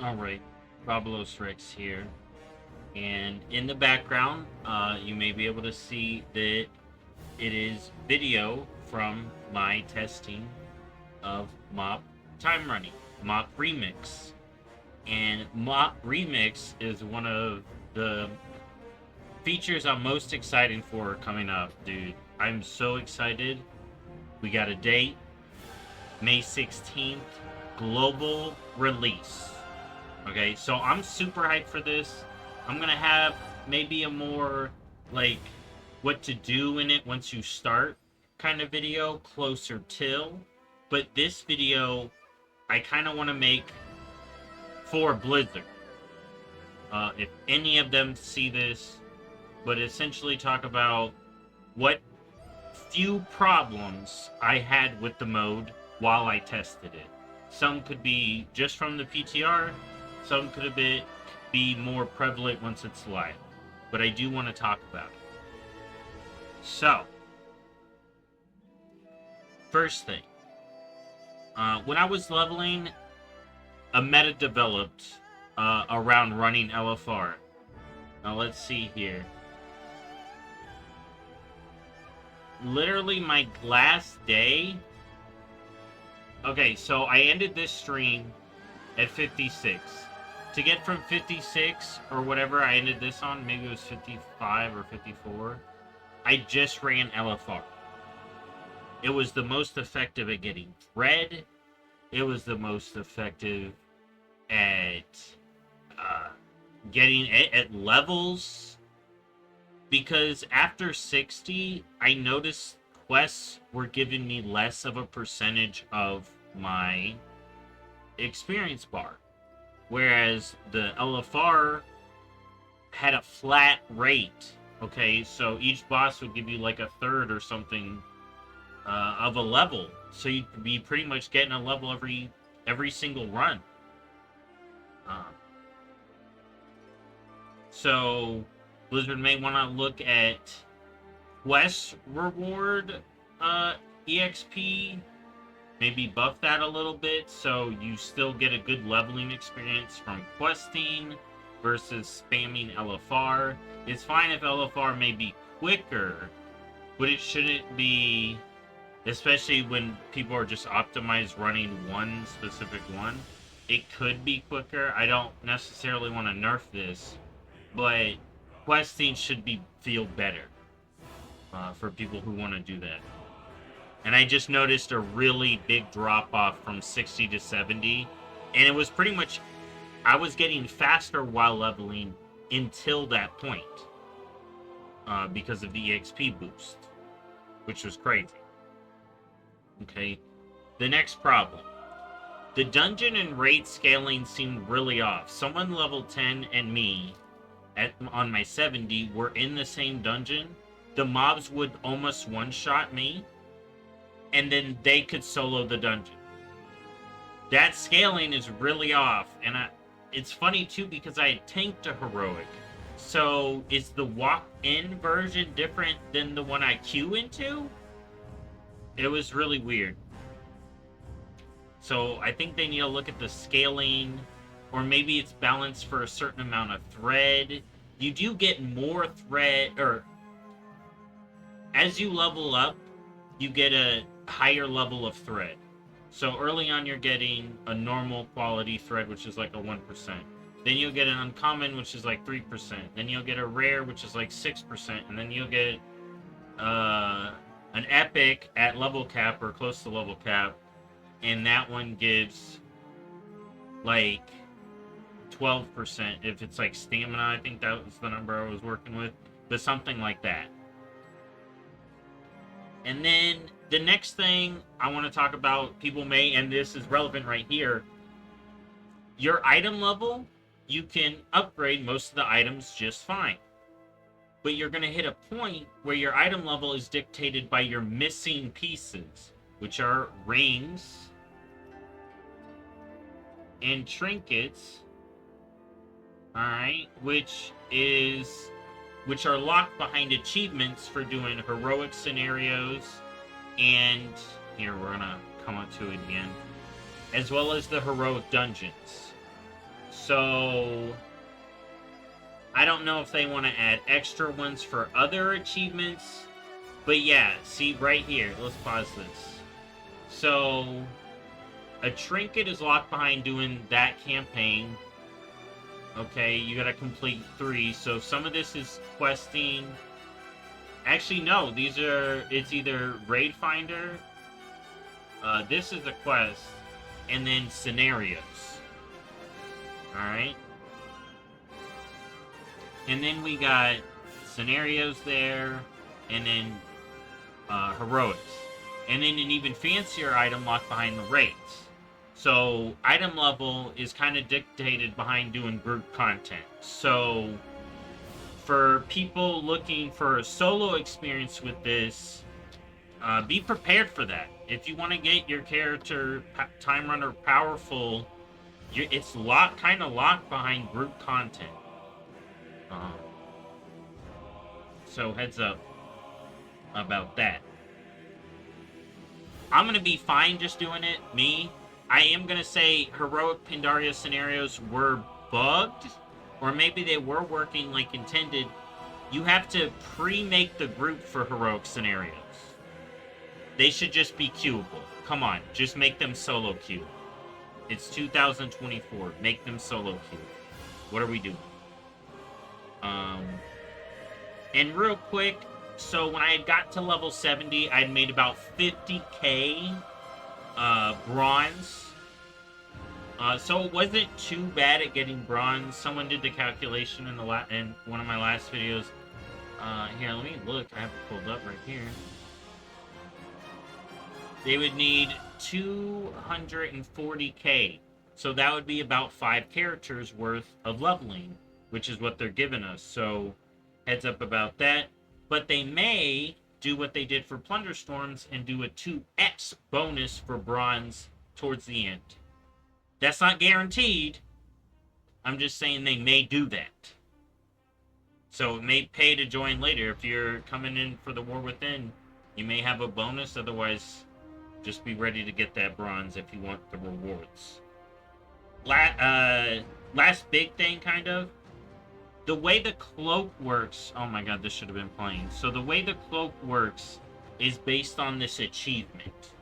Alright, BobalosRex here. And in the background, you may be able to see that it is video from my testing of MoP time running, MoP Remix. And MoP Remix is one of the features I'm most excited for coming up, dude. I'm so excited. We got a date, May 16th, global release. Okay, so I'm super hyped for this. I'm gonna have maybe a more like what to do in it once you start kind of video closer till. But this video I kind of want to make for Blizzard. If any of them see this, but essentially talk about what few problems I had with the mode while I tested it. Some could be just from the PTR, some could be more prevalent once it's live. But I do want to talk about it. So, first thing, when I was leveling, a meta developed around running LFR. Now let's see here. Literally my last day. Okay, so I ended this stream at 56. To get from 56 or whatever I ended this on, maybe it was 55 or 54, I just ran LFR. It was the most effective at getting thread. It was the most effective at getting it at levels. Because after 60, I noticed quests were giving me less of a percentage of my experience bar. Whereas the LFR had a flat rate. Okay, so each boss would give you like a third or something of a level. So you'd be pretty much getting a level every single run. So Blizzard may want to look at quest reward EXP, maybe buff that a little bit so you still get a good leveling experience from questing versus spamming LFR. It's fine if LFR may be quicker, but it shouldn't be, especially when people are just optimized running one specific one. It could be quicker. I don't necessarily want to nerf this, but questing should feel better for people who want to do that. And I just noticed a really big drop off from 60 to 70, and it was pretty much I was getting faster while leveling until that point because of the EXP boost, which was crazy. Okay, the next problem. The dungeon and raid scaling seemed really off. Someone level 10 and me on my 70 were in the same dungeon. The mobs would almost one-shot me, and then they could solo the dungeon. That scaling is really off, and it's funny too because I had tanked a heroic. So is the walk-in version different than the one I queue into? It was really weird. So I think they need to look at the scaling, or maybe it's balanced for a certain amount of thread. You do get more thread, or as you level up, you get a higher level of thread. So early on, you're getting a normal quality thread, which is like a 1%. Then you'll get an uncommon, which is like 3%. Then you'll get a rare, which is like 6%. And then you'll get an epic at level cap or close to level cap. And that one gives like 12%. If it's like stamina, I think that was the number I was working with. But something like that. And then the next thing I want to talk about, people may, and this is relevant right here, your item level, you can upgrade most of the items just fine. But you're going to hit a point where your item level is dictated by your missing pieces, which are rings and trinkets, alright, which are locked behind achievements for doing heroic scenarios, and here we're gonna come up to it again, as well as the heroic dungeons. So I don't know if they want to add extra ones for other achievements. But yeah, see right here. Let's pause this. So a trinket is locked behind doing that campaign. Okay, you gotta complete 3. So some of this is questing. Actually, no. These are... It's either Raid Finder. This is a quest. And then scenarios. Alright. And then we got scenarios there. And then heroics. And then an even fancier item locked behind the raids. So item level is kind of dictated behind doing group content. So for people looking for a solo experience with this, be prepared for that. If you want to get your character Time Runner powerful, it's kind of locked behind group content. So heads up about that. I'm going to be fine just doing it, me. I am going to say heroic Pandaria scenarios were bugged, or maybe they were working like intended. You have to pre-make the group for heroic scenarios. They should just be queuable. Come on, just make them solo queue. It's 2024. Make them solo queue. What are we doing? And real quick, so when I had got to level 70, I'd made about 50k bronze. So it wasn't too bad at getting bronze. Someone did the calculation in one of my last videos. Here, let me look. I have it pulled up right here. They would need 240k. So that would be about 5 characters worth of leveling, which is what they're giving us. So heads up about that. But they may do what they did for Plunderstorms and do a 2x bonus for bronze towards the end. That's not guaranteed. I'm just saying they may do that. So it may pay to join later. If you're coming in for the War Within, you may have a bonus. Otherwise, just be ready to get that bronze if you want the rewards. Last big thing, kind of. The way the cloak works... Oh my god, this should have been plain. So the way the cloak works is based on this achievement.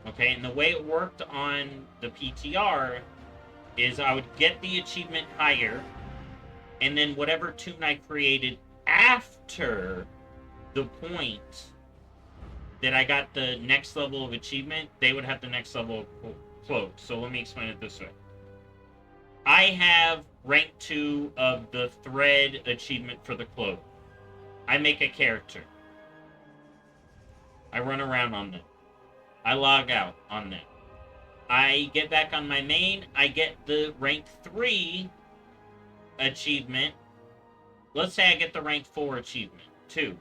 Okay, and the way it worked on the PTR is I would get the achievement higher, and then whatever tune I created after the point that I got the next level of achievement, they would have the next level of cloak. So let me explain it this way. I have rank 2 of the thread achievement for the cloak. I make a character. I run around on them. I log out on them. I get back on my main. I get the rank 3 achievement. Let's say I get the rank 4 achievement, 2.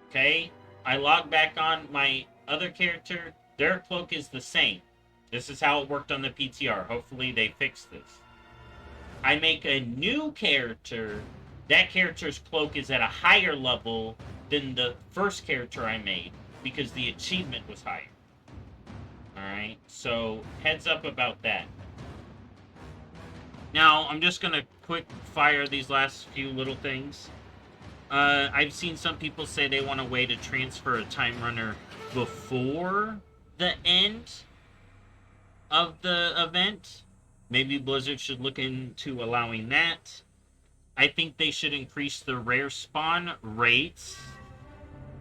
Okay? I log back on my other character. Their cloak is the same. This is how it worked on the PTR. Hopefully they fixed this. I make a new character. That character's cloak is at a higher level than the first character I made because the achievement was higher. Alright, so heads up about that. Now, I'm just going to quick fire these last few little things. I've seen some people say they want a way to transfer a time runner before the end of the event. Maybe Blizzard should look into allowing that. I think they should increase the rare spawn rates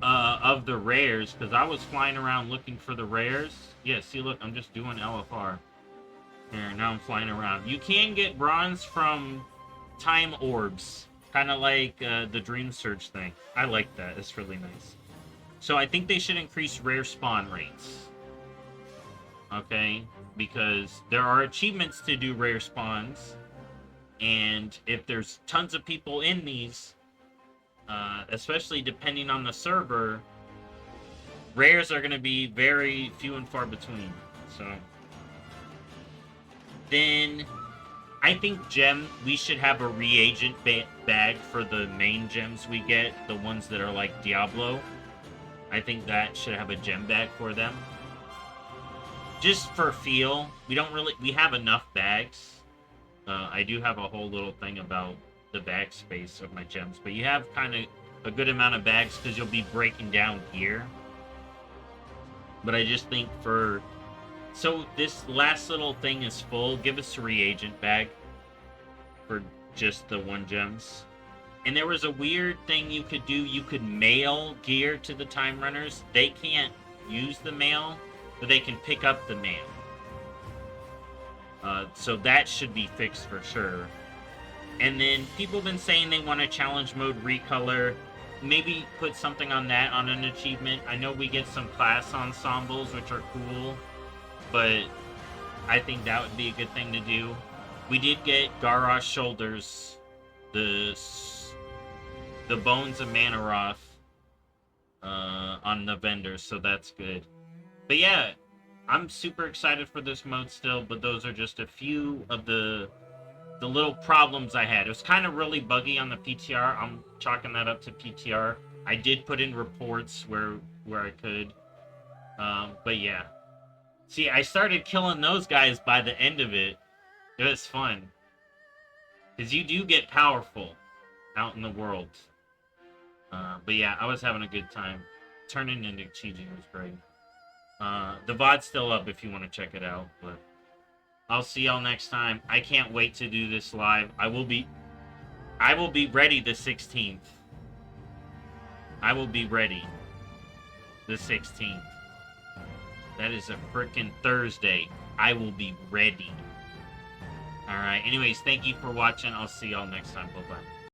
of the rares, because I was flying around looking for the rares. Yeah, see, look, I'm just doing LFR. Here, now I'm flying around. You can get bronze from time orbs, kind of like the Dream Surge thing. I like that. It's really nice. So I think they should increase rare spawn rates. Okay? Because there are achievements to do rare spawns, and if there's tons of people in these, especially depending on the server, rares are going to be very few and far between. So then I think we should have a reagent bag for the main gems we get, the ones that are like Diablo. I think that should have a gem bag for them. Just for feel. We have enough bags. I do have a whole little thing about the bag space of my gems, but you have kind of a good amount of bags because you'll be breaking down here. But I just think for... So this last little thing is full. Give us a reagent bag for just the 1 gems. And there was a weird thing you could do. You could mail gear to the time runners. They can't use the mail, but they can pick up the mail. So that should be fixed for sure. And then people have been saying they want a challenge mode recolor. Maybe put something on that on an achievement. I know we get some class ensembles, which are cool, but I think that would be a good thing to do. We did get Garrosh shoulders, the bones of Manaroth on the vendors, so that's good. But yeah, I'm super excited for this mode still, but those are just a few of the little problems I had. It was kind of really buggy on the PTR. I'm chalking that up to PTR. I did put in reports where I could. But yeah. See, I started killing those guys by the end of it. It was fun. Because you do get powerful out in the world. But yeah, I was having a good time. Turning into cheating was great. The VOD's still up if you want to check it out. But I'll see y'all next time. I can't wait to do this live. I will be ready the 16th. I will be ready the 16th. That is a frickin' Thursday. I will be ready. Alright, anyways, thank you for watching. I'll see y'all next time. Bye-bye.